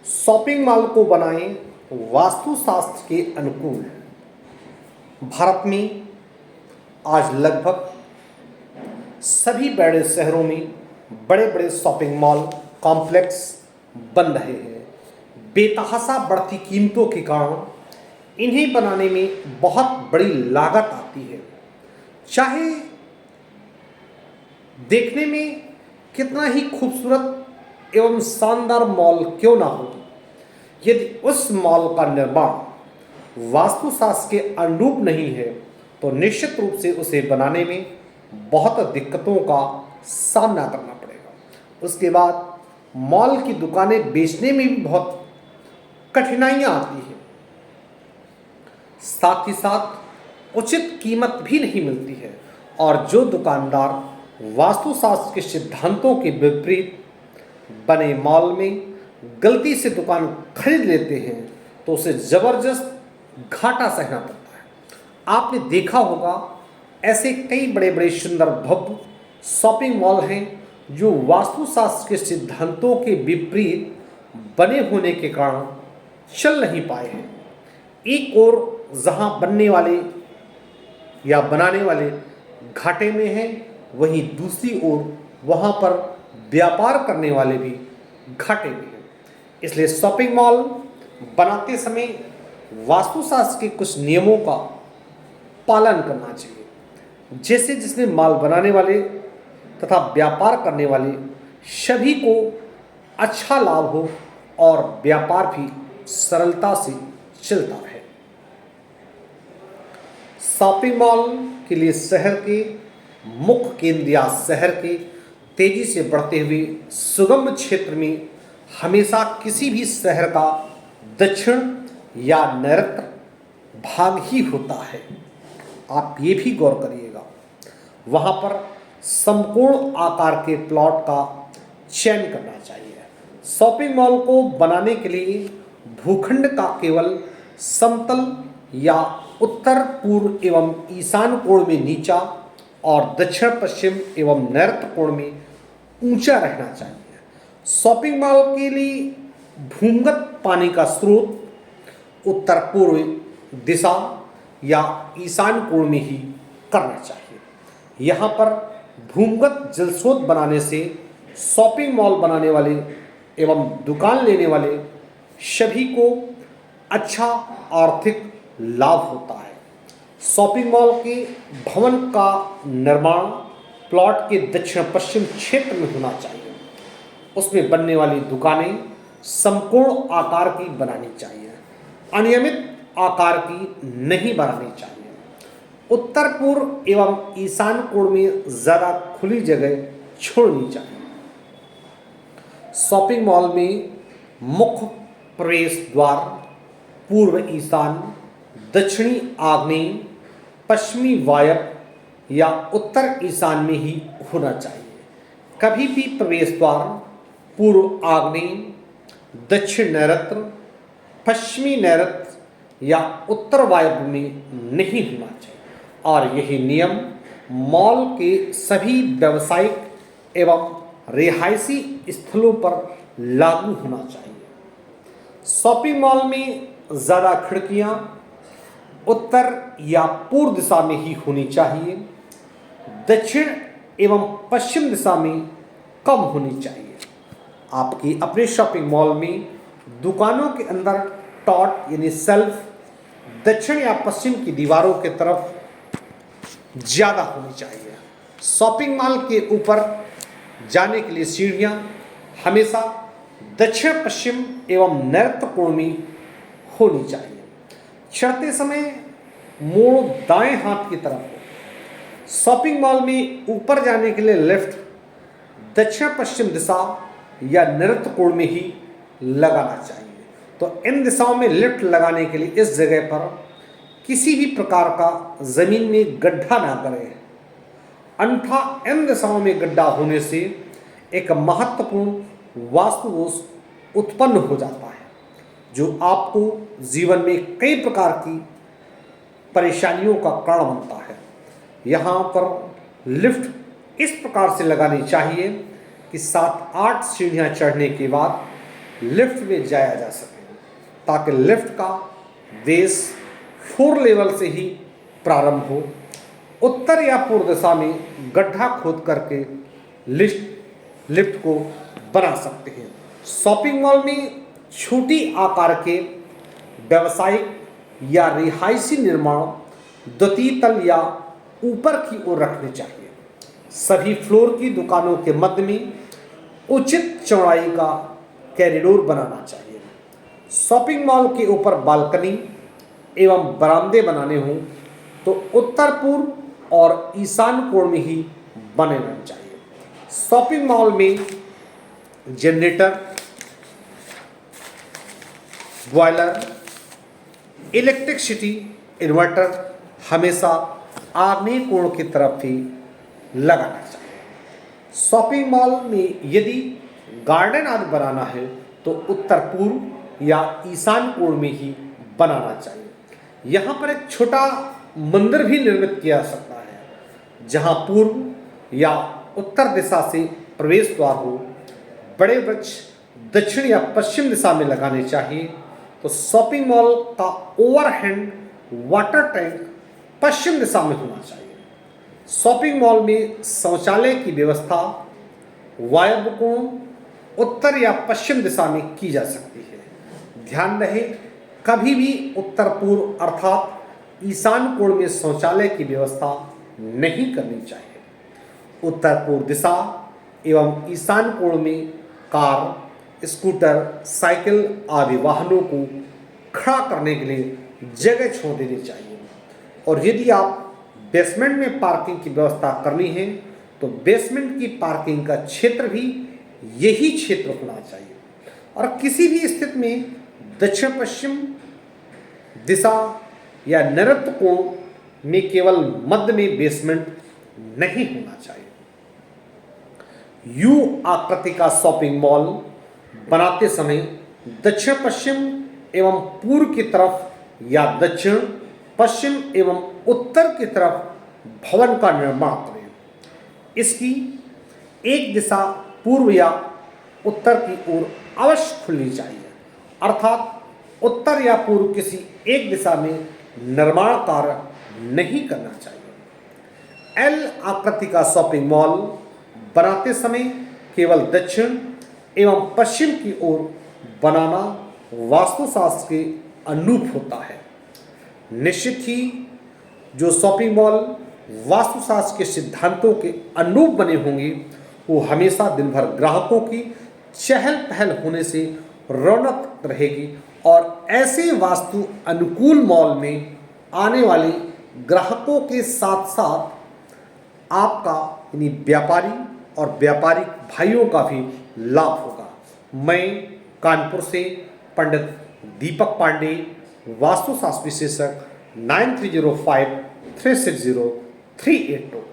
Shopping mall को बनाएं वास्तुशास्त्र के अनुकूल। भारत में आज लगभग सभी बड़े शहरों में बड़े बड़े शॉपिंग मॉल कॉम्प्लेक्स बन रहे हैं। बेतहाशा बढ़ती कीमतों के कारण इन्हें बनाने में बहुत बड़ी लागत आती है। चाहे देखने में कितना ही खूबसूरत एवं शानदार मॉल क्यों ना हो, यदि उस मॉल का निर्माण वास्तुशास्त्र के अनुरूप नहीं है तो निश्चित रूप से उसे बनाने में बहुत दिक्कतों का सामना करना पड़ेगा। उसके बाद मॉल की दुकानें बेचने में भी बहुत कठिनाइयाँ आती हैं। साथ ही साथ उचित कीमत भी नहीं मिलती है और जो दुकानदार वास्तुशास्त्र के सिद्धांतों के विपरीत बने मॉल में गलती से दुकान खरीद लेते हैं तो उसे ज़बरदस्त घाटा सहना पड़ता है। आपने देखा होगा ऐसे कई बड़े बड़े सुंदर भव्य शॉपिंग मॉल हैं जो वास्तुशास्त्र के सिद्धांतों के विपरीत बने होने के कारण चल नहीं पाए हैं। एक ओर जहां बनने वाले या बनाने वाले घाटे में हैं, वहीं दूसरी ओर वहां पर व्यापार करने वाले भी घाटे में हैं। इसलिए शॉपिंग मॉल बनाते समय वास्तुशास्त्र के कुछ नियमों का पालन करना चाहिए, जैसे जिसमें माल बनाने वाले तथा व्यापार करने वाले सभी को अच्छा लाभ हो और व्यापार भी सरलता से चलता रहे। शॉपिंग मॉल के लिए शहर के मुख्य केंद्र या शहर के तेजी से बढ़ते हुए सुगम क्षेत्र में हमेशा किसी भी शहर का दक्षिण या नैऋत्य भाग ही होता है। आप ये भी गौर करिएगा, वहाँ पर समकोण आकार के प्लॉट का चयन करना चाहिए। शॉपिंग मॉल को बनाने के लिए भूखंड का केवल समतल या उत्तर पूर्व एवं ईशान कोण में नीचा और दक्षिण पश्चिम एवं नैऋत्य कोण में ऊंचा रहना चाहिए। शॉपिंग मॉल के लिए भूमिगत पानी का स्रोत उत्तर पूर्व दिशा या ईशान कोण में ही करना चाहिए। यहाँ पर भूमिगत जल स्रोत बनाने से शॉपिंग मॉल बनाने वाले एवं दुकान लेने वाले सभी को अच्छा आर्थिक लाभ होता है। शॉपिंग मॉल के भवन का निर्माण प्लॉट के दक्षिण पश्चिम क्षेत्र में होना चाहिए। उसमें बनने वाली दुकानें समकोण आकार की बनानी चाहिए, अनियमित आकार की नहीं बनानी चाहिए। उत्तर पूर्व एवं ईशान कोण में ज़्यादा खुली जगह छोड़नी चाहिए। शॉपिंग मॉल में मुख्य प्रवेश द्वार पूर्व ईशान, दक्षिणी आग्नेय, पश्चिमी वायव्य या उत्तर ईशान में ही होना चाहिए। कभी भी प्रवेश द्वार पूर्व आग्नेय, दक्षिण नैऋत्य, पश्चिमी नैऋत्य या उत्तर वायव्य में नहीं होना चाहिए और यही नियम मॉल के सभी व्यावसायिक एवं रिहायशी स्थलों पर लागू होना चाहिए। शॉपिंग मॉल में ज़्यादा खिड़कियाँ उत्तर या पूर्व दिशा में ही होनी चाहिए। दक्षिण एवं पश्चिम दिशा में कम होनी चाहिए। आपके अपने शॉपिंग मॉल में दुकानों के अंदर टॉट यानी सेल्फ दक्षिण या पश्चिम की दीवारों के तरफ ज़्यादा होनी चाहिए। शॉपिंग मॉल के ऊपर जाने के लिए सीढ़ियाँ हमेशा दक्षिण पश्चिम एवं नैऋत्य कोण में होनी चाहिए। चढ़ते समय मोड़ दाएं हाथ की तरफ हो। शॉपिंग मॉल में ऊपर जाने के लिए लिफ्ट दक्षिण पश्चिम दिशा या नैऋत्य कोण में ही लगाना चाहिए। तो इन दिशाओं में लिफ्ट लगाने के लिए इस जगह पर किसी भी प्रकार का ज़मीन में गड्ढा ना करें, अन्यथा इन दिशाओं में गड्ढा होने से एक महत्वपूर्ण वास्तु दोष उत्पन्न हो जाता है, जो आपको जीवन में कई प्रकार की परेशानियों का कारण बनता है। यहाँ पर लिफ्ट इस प्रकार से लगानी चाहिए कि 7-8 सीढ़ियाँ चढ़ने के बाद लिफ्ट में जाया जा सके, ताकि लिफ्ट का बेस 4 लेवल से ही प्रारंभ हो। उत्तर या पूर्व दिशा में गड्ढा खोद करके लिफ्ट को बना सकते हैं। शॉपिंग मॉल में छोटी आकार के व्यावसायिक या रिहायशी निर्माण द्वितीय तल या ऊपर की ओर रखने चाहिए। सभी फ्लोर की दुकानों के मध्य में उचित चौड़ाई का कॉरिडोर बनाना चाहिए। शॉपिंग मॉल के ऊपर बालकनी एवं बरामदे बनाने हों तो उत्तर पूर्व और ईशान कोण में ही बने रहने चाहिए। शॉपिंग मॉल में जनरेटर, बॉयलर, इलेक्ट्रिसिटी इन्वर्टर हमेशा आग्नेय कोण की तरफ ही लगाना चाहिए। शॉपिंग मॉल में यदि गार्डन आदि बनाना है तो उत्तर पूर्व या ईशान कोण में ही बनाना चाहिए। यहाँ पर एक छोटा मंदिर भी निर्मित किया जा सकता है, जहाँ पूर्व या उत्तर दिशा से प्रवेश द्वार हो। बड़े वृक्ष दक्षिण या पश्चिम दिशा में लगाने चाहिए। तो शॉपिंग मॉल का ओवरहेड वाटर टैंक पश्चिम दिशा में होना चाहिए। शॉपिंग मॉल में शौचालय की व्यवस्था वायव्य कोण, उत्तर या पश्चिम दिशा में की जा सकती है। ध्यान रहे, कभी भी उत्तर पूर्व अर्थात ईशान कोण में शौचालय की व्यवस्था नहीं करनी चाहिए। उत्तर पूर्व दिशा एवं ईशान कोण में कार, स्कूटर, साइकिल आदि वाहनों को खड़ा करने के लिए जगह छोड़ देनी चाहिए। और यदि आप बेसमेंट में पार्किंग की व्यवस्था करनी है तो बेसमेंट की पार्किंग का क्षेत्र भी यही क्षेत्र होना चाहिए। और किसी भी स्थिति में दक्षिण पश्चिम दिशा या नैऋत्य कोण में केवल मध्य में बेसमेंट नहीं होना चाहिए। यू आकृति का शॉपिंग मॉल बनाते समय दक्षिण पश्चिम एवं पूर्व की तरफ या दक्षिण पश्चिम एवं उत्तर की तरफ भवन का निर्माण करें। इसकी एक दिशा पूर्व या उत्तर की ओर अवश्य खुलनी चाहिए, अर्थात उत्तर या पूर्व किसी एक दिशा में निर्माण कार्य नहीं करना चाहिए। एल आकृति का शॉपिंग मॉल बनाते समय केवल दक्षिण एवं पश्चिम की ओर बनाना वास्तुशास्त्र के अनुरूप होता है। निश्चित ही जो शॉपिंग मॉल वास्तुशास्त्र के सिद्धांतों के अनुरूप बने होंगे वो हमेशा दिन भर ग्राहकों की चहल पहल होने से रौनक रहेगी और ऐसे वास्तु अनुकूल मॉल में आने वाले ग्राहकों के साथ साथ आपका यानी व्यापारी और व्यापारिक भाइयों का भी लाभ होगा। मैं कानपुर से पंडित दीपक पांडे, वास्तुशास्त्र विशेषज्ञ, 9305 360 382।